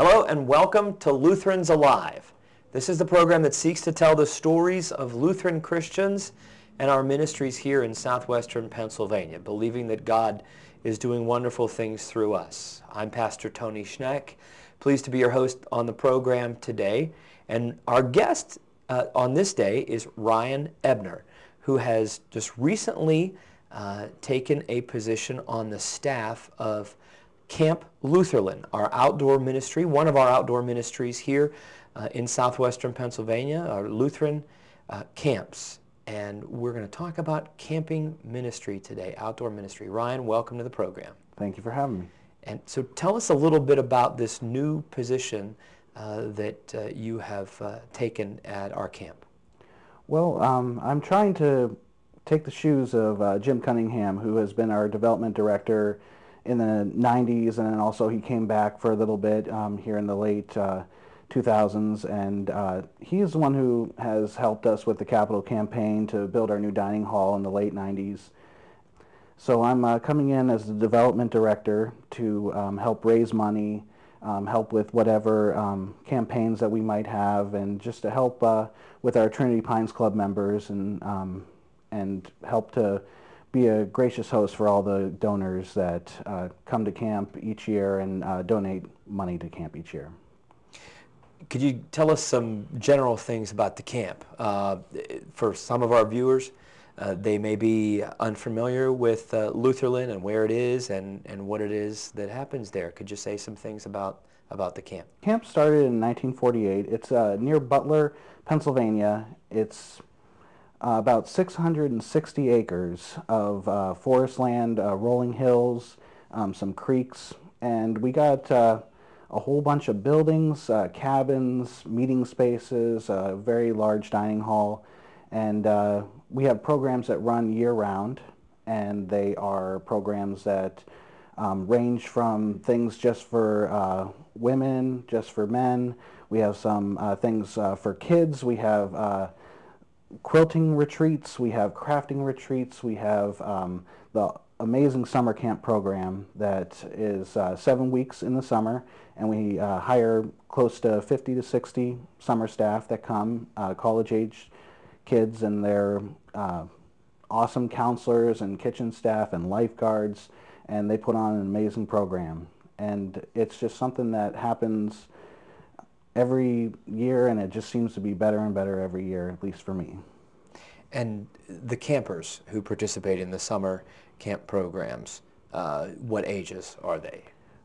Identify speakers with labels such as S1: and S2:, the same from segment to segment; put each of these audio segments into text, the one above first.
S1: Hello and welcome to Lutherans Alive. This is the program that seeks to tell the stories of Lutheran Christians and our ministries here in Southwestern Pennsylvania, believing that God is doing wonderful things through us. I'm Pastor Tony Schneck, pleased to be your host on the program today. And our guest on this day is Ryan Ebner, who has just recently taken a position on the staff of Camp Lutherlyn, our outdoor ministry, one of our outdoor ministries here in Southwestern Pennsylvania, our Lutheran camps. And we're going to talk about camping ministry today, outdoor ministry. Ryan, welcome to the program.
S2: Thank you for having me.
S1: And so tell us a little bit about this new position that you have taken at our camp.
S2: Well, I'm trying to take the shoes of Jim Cunningham, who has been our development director in the 90s, and then also he came back for a little bit here in the late 2000s, and he is the one who has helped us with the capital campaign to build our new dining hall in the late 90s. So I'm coming in as the development director to help raise money, help with whatever campaigns that we might have, and just to help with our Trinity Pines Club members and help to be a gracious host for all the donors that come to camp each year and donate money to camp each year.
S1: Could you tell us some general things about the camp? For some of our viewers, they may be unfamiliar with Lutherlyn and where it is and what it is that happens there. Could you say some things about the camp?
S2: Camp started in 1948. It's near Butler, Pennsylvania. It's about 660 acres of forest land, rolling hills, some creeks, and we got a whole bunch of buildings, cabins, meeting spaces, a very large dining hall, and we have programs that run year-round, and they are programs that range from things just for women, just for men. We have some things for kids. We have quilting retreats, we have crafting retreats, we have the amazing summer camp program that is 7 weeks in the summer, and we hire close to 50 to 60 summer staff that come, college-age kids, and they're awesome counselors and kitchen staff and lifeguards, and they put on an amazing program. And it's just something that happens every year, and it just seems to be better and better every year, at least for me.
S1: And the campers who participate in the summer camp programs, what ages are they?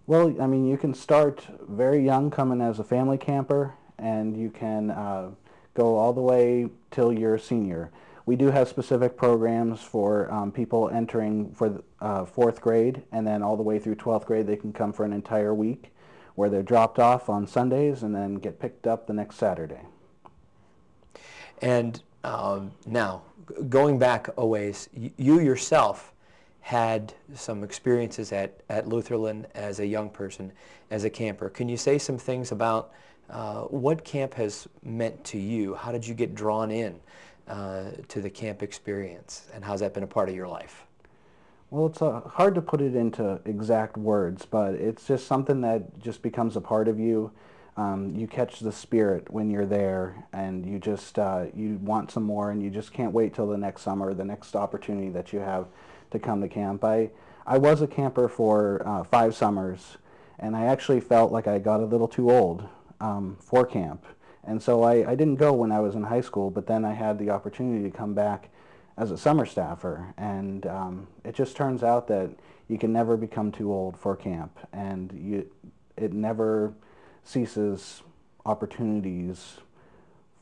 S2: Well, I mean, you can start very young coming as a family camper, and you can go all the way till you're a senior. We do have specific programs for people entering for fourth grade, and then all the way through 12th grade they can come for an entire week, where they're dropped off on Sundays and then get picked up the next Saturday.
S1: And now, going back a ways, you yourself had some experiences at Lutherlyn as a young person, as a camper. Can you say some things about what camp has meant to you? How did you get drawn in to the camp experience, and how's that been a part of your life?
S2: Well, it's hard to put it into exact words, but it's just something that just becomes a part of you. You catch the spirit when you're there, and you just you want some more, and you just can't wait till the next summer, the next opportunity that you have to come to camp. I was a camper for 5 summers, and I actually felt like I got a little too old for camp. And so I didn't go when I was in high school, but then I had the opportunity to come back as a summer staffer, and it just turns out that you can never become too old for camp, and it never ceases opportunities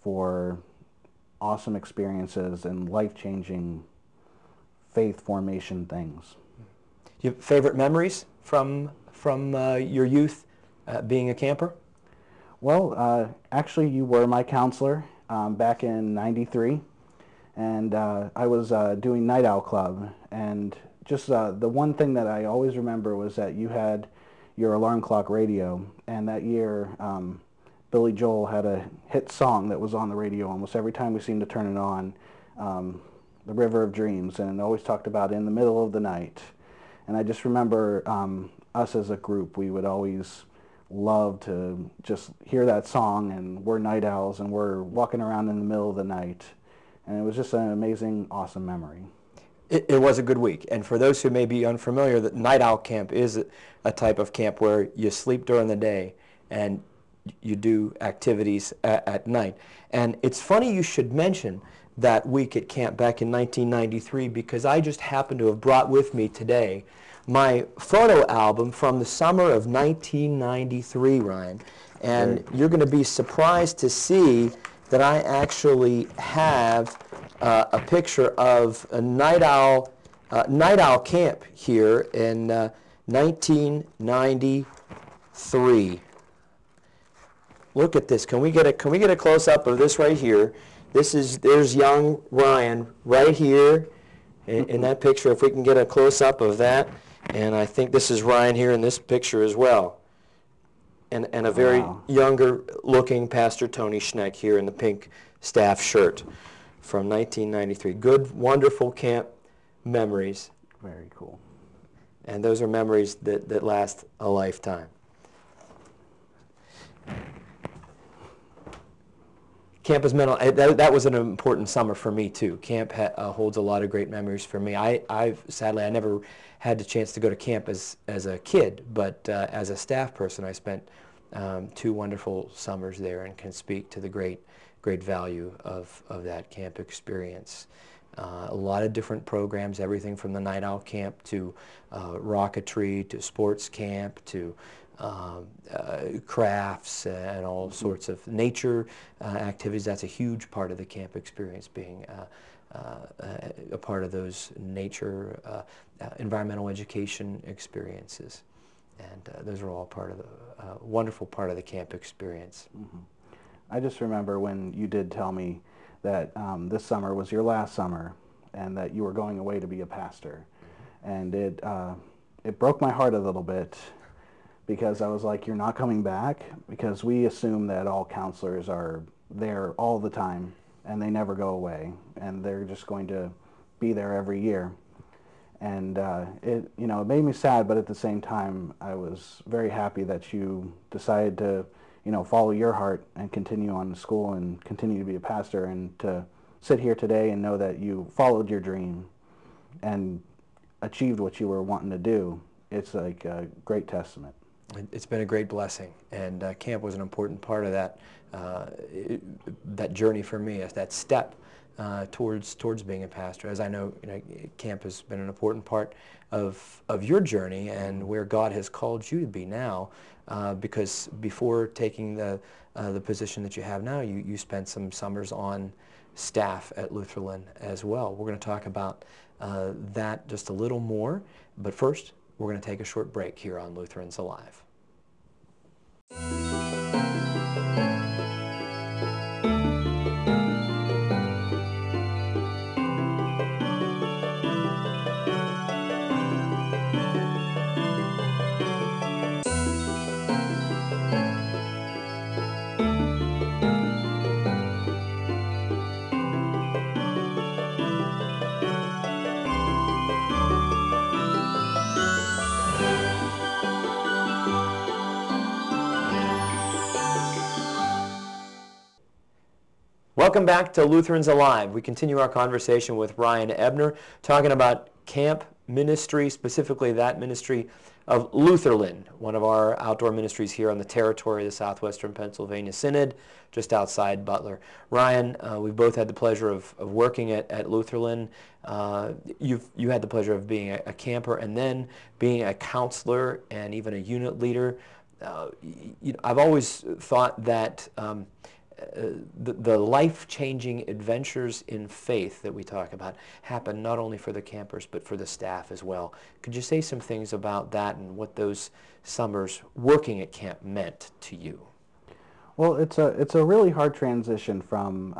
S2: for awesome experiences and life-changing faith formation things.
S1: Do you have favorite memories from your youth being a camper?
S2: Well, actually you were my counselor back in '93. And I was doing Night Owl Club, and just the one thing that I always remember was that you had your alarm clock radio, and that year Billy Joel had a hit song that was on the radio almost every time we seemed to turn it on, The River of Dreams, and it always talked about in the middle of the night. And I just remember us as a group, we would always love to just hear that song, and we're night owls and we're walking around in the middle of the night. And it was just an amazing, awesome memory.
S1: It was a good week. And for those who may be unfamiliar, the night owl camp is a type of camp where you sleep during the day and you do activities at night. And it's funny you should mention that week at camp back in 1993, because I just happened to have brought with me today my photo album from the summer of 1993, Ryan. And you're going to be surprised to see that I actually have a picture of a night owl camp here in 1993. Look at this. Can we get a close up of this right here? There's young Ryan right here in that picture. If we can get a close up of that, and I think this is Ryan here in this picture as well. And a very younger looking Pastor Tony Schneck here in the pink staff shirt from 1993. Good, wonderful camp memories.
S2: Very cool.
S1: And those are memories that last a lifetime. Camp has meant, that was an important summer for me too. Camp holds a lot of great memories for me. Sadly, I never had the chance to go to camp as a kid, but as a staff person, I spent 2 wonderful summers there and can speak to the great value of that camp experience. A lot of different programs, everything from the night owl camp to rocketry to sports camp to crafts and all sorts of nature activities. That's a huge part of the camp experience, being a part of those nature, environmental education experiences. And those are all part of the wonderful part of the camp experience.
S2: Mm-hmm. I just remember when you did tell me that this summer was your last summer and that you were going away to be a pastor. And it broke my heart a little bit, because I was like, you're not coming back? Because we assume that all counselors are there all the time and they never go away and they're just going to be there every year. And it made me sad, but at the same time, I was very happy that you decided to, follow your heart and continue on to school and continue to be a pastor, and to sit here today and know that you followed your dream and achieved what you were wanting to do. It's like a great testament.
S1: It's been a great blessing, and camp was an important part of that that journey for me, as that step towards being a pastor. As I know, camp has been an important part of your journey and where God has called you to be now, because before taking the position that you have now, you spent some summers on staff at Lutherlyn as well. We're going to talk about that just a little more, but first we're going to take a short break here on Lutherans Alive. Welcome back to Lutherans Alive. We continue our conversation with Ryan Ebner, talking about camp ministry, specifically that ministry of Lutherlyn, one of our outdoor ministries here on the territory of the Southwestern Pennsylvania Synod, just outside Butler. Ryan, we've both had the pleasure of working at Lutherlyn. You had the pleasure of being a camper and then being a counselor and even a unit leader. I've always thought that the life-changing adventures in faith that we talk about happen not only for the campers but for the staff as well. Could you say some things about that and what those summers working at camp meant to you?
S2: Well, it's a really hard transition from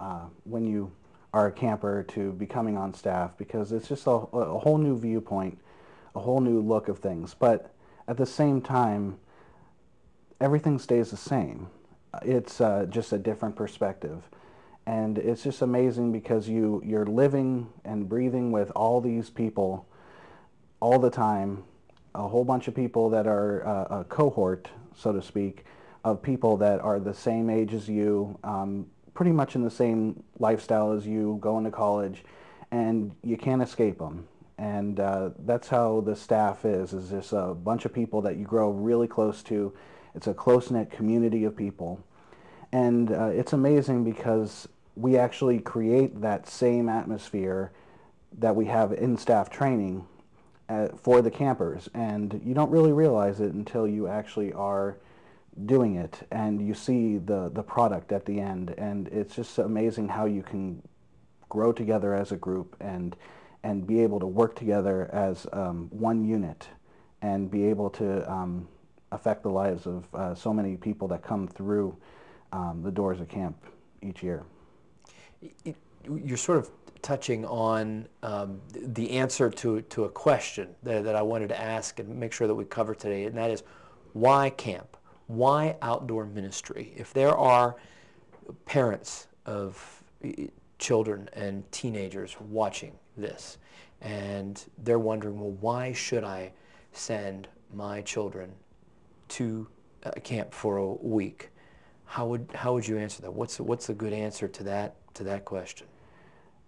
S2: when you are a camper to becoming on staff, because it's just a whole new viewpoint, a whole new look of things. But at the same time, everything stays the same. It's just a different perspective. And it's just amazing because you're living and breathing with all these people all the time, a whole bunch of people that are a cohort so to speak, of people that are the same age as you, pretty much in the same lifestyle as you, going to college, and you can't escape them. And that's how the staff is just a bunch of people that you grow really close to. It's a close-knit community of people. And it's amazing because we actually create that same atmosphere that we have in staff training for the campers. And you don't really realize it until you actually are doing it and you see the product at the end. And it's just amazing how you can grow together as a group and be able to work together as one unit and be able to affect the lives of so many people that come through the doors of camp each year.
S1: You're sort of touching on the answer to a question that I wanted to ask and make sure that we cover today, and that is, why camp? Why outdoor ministry? If there are parents of children and teenagers watching this, and they're wondering, well, why should I send my children to camp for a week? How would you answer that? What's a good answer to that question?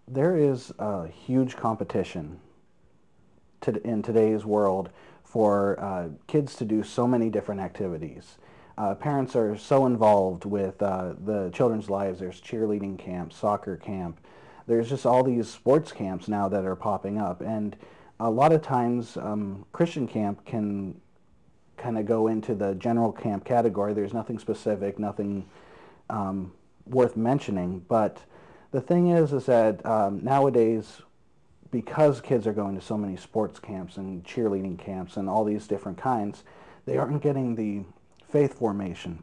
S2: There is a huge competition in today's world for kids to do so many different activities. Parents are so involved with the children's lives. There's cheerleading camp, soccer camp. There's just all these sports camps now that are popping up. And a lot of times Christian camp can kind of go into the general camp category. There's nothing specific, nothing worth mentioning. But the thing is that nowadays, because kids are going to so many sports camps and cheerleading camps and all these different kinds, they aren't getting the faith formation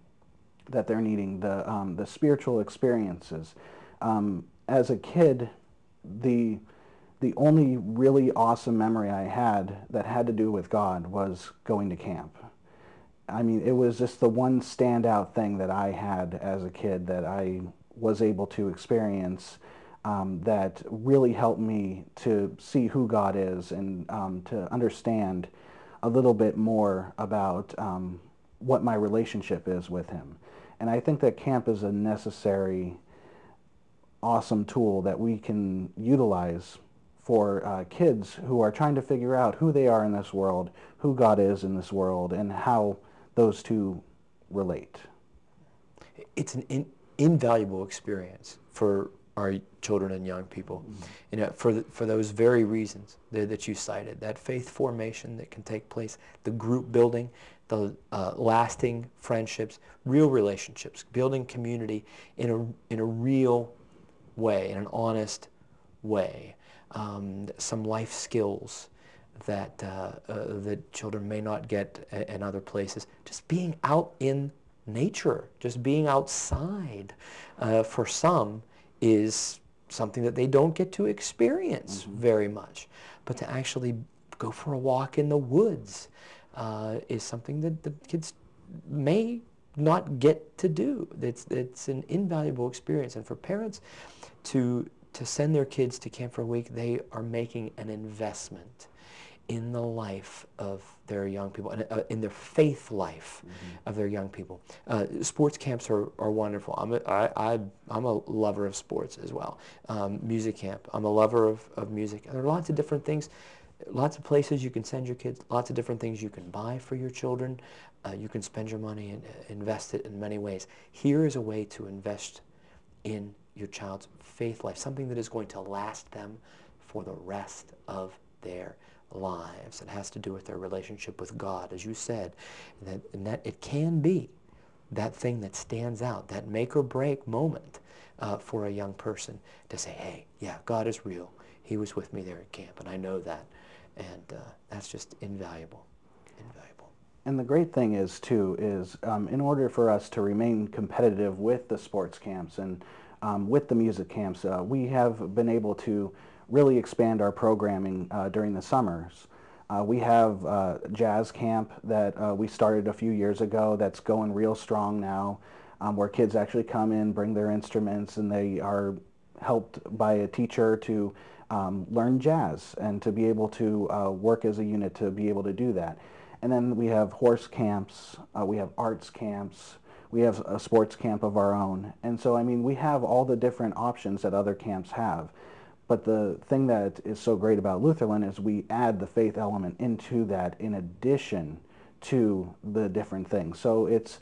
S2: that they're needing, the spiritual experiences. As a kid, the only really awesome memory I had that had to do with God was going to camp. I mean, it was just the one standout thing that I had as a kid that I was able to experience that really helped me to see who God is and to understand a little bit more about what my relationship is with Him. And I think that camp is a necessary, awesome tool that we can utilize for kids who are trying to figure out who they are in this world, who God is in this world, and how those two relate.
S1: It's an invaluable experience for our children and young people, you know, for those very reasons that you cited, that faith formation that can take place, the group building, the lasting friendships, real relationships, building community in a real way, in an honest way, some life skills that that children may not get in other places. Just being out in nature, just being outside, for some is something that they don't get to experience very much. But to actually go for a walk in the woods is something that the kids may not get to do. It's an invaluable experience. And for parents to send their kids to camp for a week, they are making an investment in the life of their young people, in their faith life of their young people. Sports camps are wonderful. I'm a lover of sports as well. Music camp, I'm a lover of music. And there are lots of different things, lots of places you can send your kids, lots of different things you can buy for your children. You can spend your money and invest it in many ways. Here is a way to invest in your child's faith life, something that is going to last them for the rest of their lives. It has to do with their relationship with God, as you said, and that it can be that thing that stands out, that make or break moment for a young person to say, hey, yeah, God is real. He was with me there at camp, and I know that. And that's just invaluable, invaluable.
S2: And the great thing is, too, is in order for us to remain competitive with the sports camps and with the music camps, we have been able to really expand our programming during the summers. We have jazz camp that we started a few years ago that's going real strong now, where kids actually come in, bring their instruments, and they are helped by a teacher to learn jazz and to be able to work as a unit to be able to do that. And then we have horse camps, we have arts camps, we have a sports camp of our own. And so, I mean, we have all the different options that other camps have. But the thing that is so great about Lutherlyn is we add the faith element into that in addition to the different things. So it's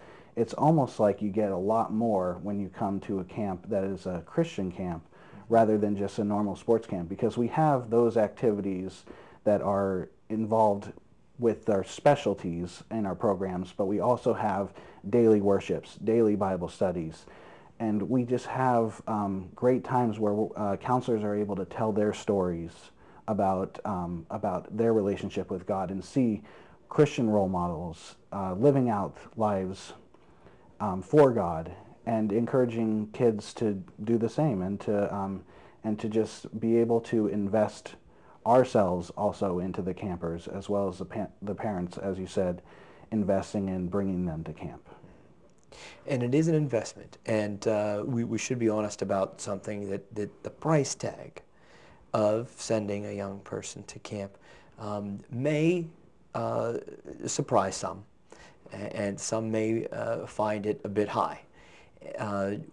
S2: almost like you get a lot more when you come to a camp that is a Christian camp rather than just a normal sports camp, because we have those activities that are involved with our specialties in our programs, but we also have daily worships, daily Bible studies, and we just have great times where counselors are able to tell their stories about their relationship with God and see Christian role models living out lives for God, and encouraging kids to do the same, and to just be able to invest ourselves also into the campers, as well as the parents, as you said, investing in bringing them to camp.
S1: And it is an investment, and we should be honest about something, that the price tag of sending a young person to camp may surprise some, and some may find it a bit high.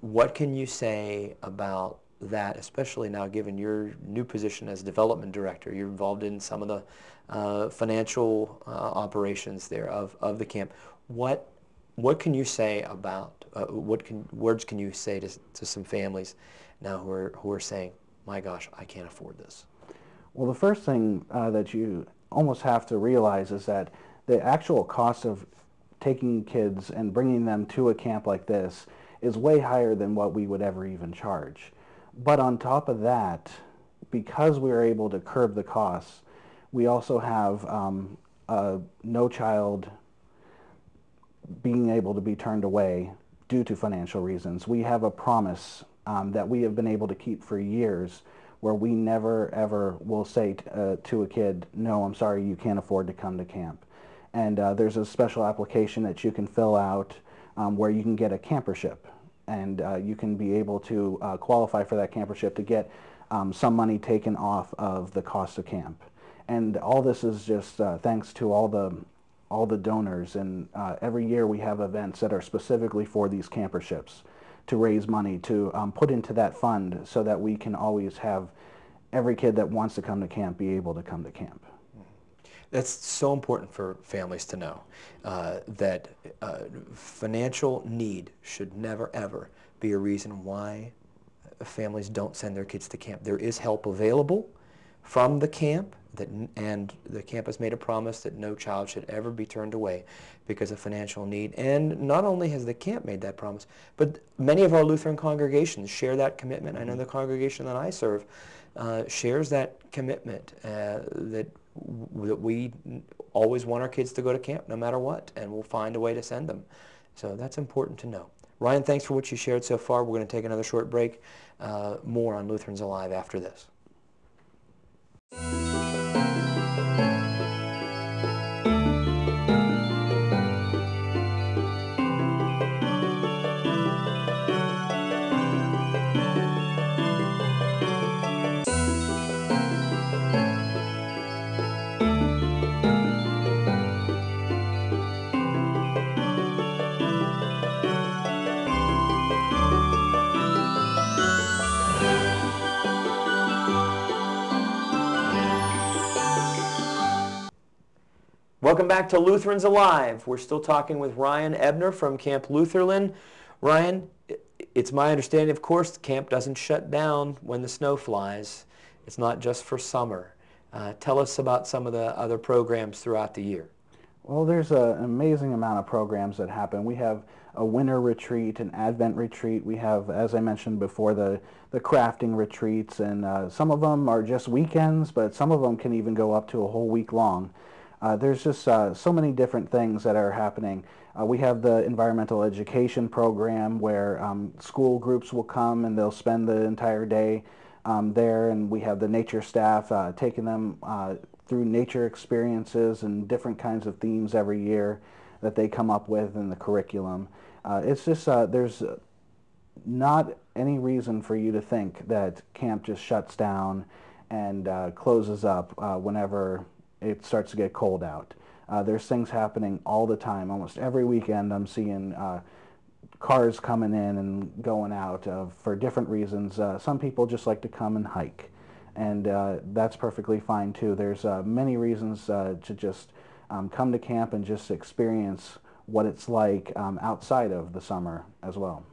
S1: What can you say about that, especially now given your new position as development director? You're involved in some of the financial operations there of the camp. What can you say about, words can you say to some families now who are saying, my gosh, I can't afford this?
S2: Well, the first thing that you almost have to realize is that the actual cost of taking kids and bringing them to a camp like this is way higher than what we would ever even charge. But on top of that, because we are able to curb the costs, we also have no child being able to be turned away due to financial reasons. We have a promise that we have been able to keep for years, where we never ever will say to a kid, no, I'm sorry, you can't afford to come to camp. And there's a special application that you can fill out where you can get a campership, and you can be able to qualify for that campership to get some money taken off of the cost of camp. And all this is just thanks to all the donors, and every year we have events that are specifically for these camperships to raise money to put into that fund, so that we can always have every kid that wants to come to camp be able to come to camp.
S1: That's so important for families to know, that financial need should never, ever be a reason why families don't send their kids to camp. There is help available from the camp, and the camp has made a promise that no child should ever be turned away because of financial need. And not only has the camp made that promise, but many of our Lutheran congregations share that commitment. I know the congregation that I serve shares that commitment, that we always want our kids to go to camp no matter what, and we'll find a way to send them. So that's important to know. Ryan, thanks for what you shared so far. We're going to take another short break. More on Lutherans Alive after this. Welcome back to Lutherans Alive. We're still talking with Ryan Ebner from Camp Lutherlyn. Ryan, it's my understanding, of course, the camp doesn't shut down when the snow flies. It's not just for summer. Tell us about some of the other programs throughout the year.
S2: Well, there's an amazing amount of programs that happen. We have a winter retreat, an Advent retreat. We have, as I mentioned before, the crafting retreats, and some of them are just weekends, but some of them can even go up to a whole week long. There's just so many different things that are happening. We have the environmental education program where school groups will come and they'll spend the entire day there, and we have the nature staff taking them through nature experiences and different kinds of themes every year that they come up with in the curriculum. It's just, there's not any reason for you to think that camp just shuts down and closes up whenever it starts to get cold out. There's things happening all the time. Almost every weekend I'm seeing cars coming in and going out for different reasons. Some people just like to come and hike, and that's perfectly fine too. There's many reasons to just come to camp and just experience what it's like outside of the summer as well.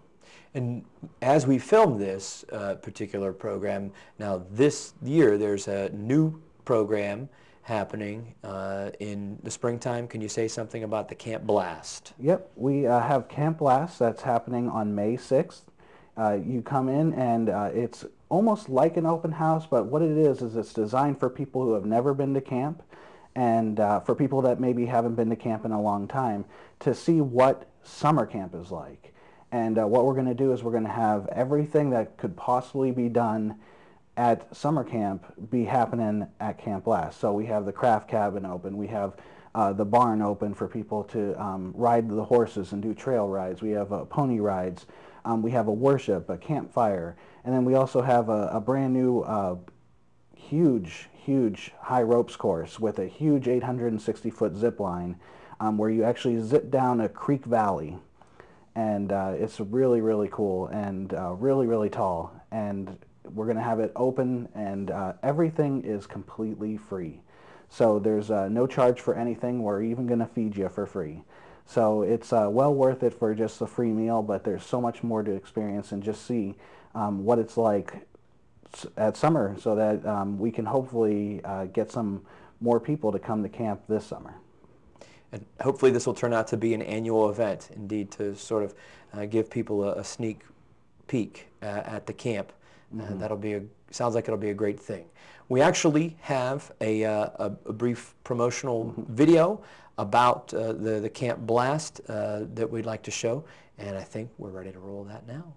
S1: And as we film this particular program, now this year there's a new program happening in the springtime. Can you say something about the Camp Blast?
S2: Yep, we have Camp Blast that's happening on May 6th. You come in and it's almost like an open house, but what it is it's designed for people who have never been to camp, and for people that maybe haven't been to camp in a long time, to see what summer camp is like. And what we're going to do is we're going to have everything that could possibly be done at summer camp be happening at Camp Blast. So we have the craft cabin open, we have the barn open for people to ride the horses and do trail rides, we have pony rides, we have a worship, a campfire, and then we also have a brand new huge high ropes course with a huge 860-foot zip line where you actually zip down a creek valley, and it's really cool and really tall, and we're going to have it open, and everything is completely free. So there's no charge for anything. We're even going to feed you for free. So it's well worth it for just a free meal, but there's so much more to experience and just see what it's like at summer, so that we can hopefully get some more people to come to camp this summer.
S1: And hopefully this will turn out to be an annual event, indeed, to sort of give people a sneak peek at the camp. Mm-hmm. Sounds like it'll be a great thing. We actually have a brief promotional mm-hmm. video about the Camp Blast that we'd like to show, and I think we're ready to roll that now.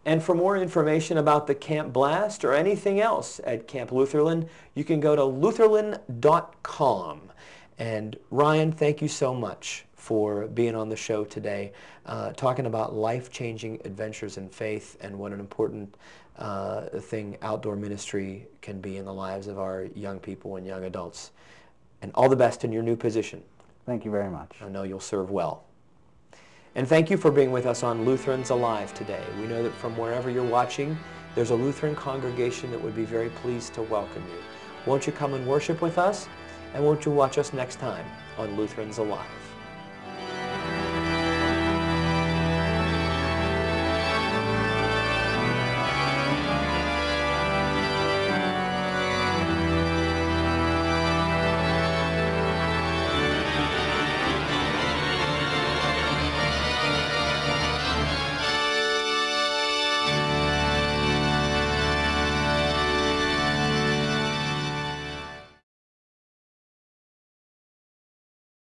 S1: And for more information about the Camp Blast or anything else at Camp Lutherlyn, you can go to Lutherlyn.com. And Ryan, thank you so much for being on the show today, talking about life-changing adventures in faith and what an important thing outdoor ministry can be in the lives of our young people and young adults. And all the best in your new position.
S2: Thank you very much.
S1: I know you'll serve well. And thank you for being with us on Lutherans Alive today. We know that from wherever you're watching, there's a Lutheran congregation that would be very pleased to welcome you. Won't you come and worship with us? And won't you watch us next time on Lutherans Alive?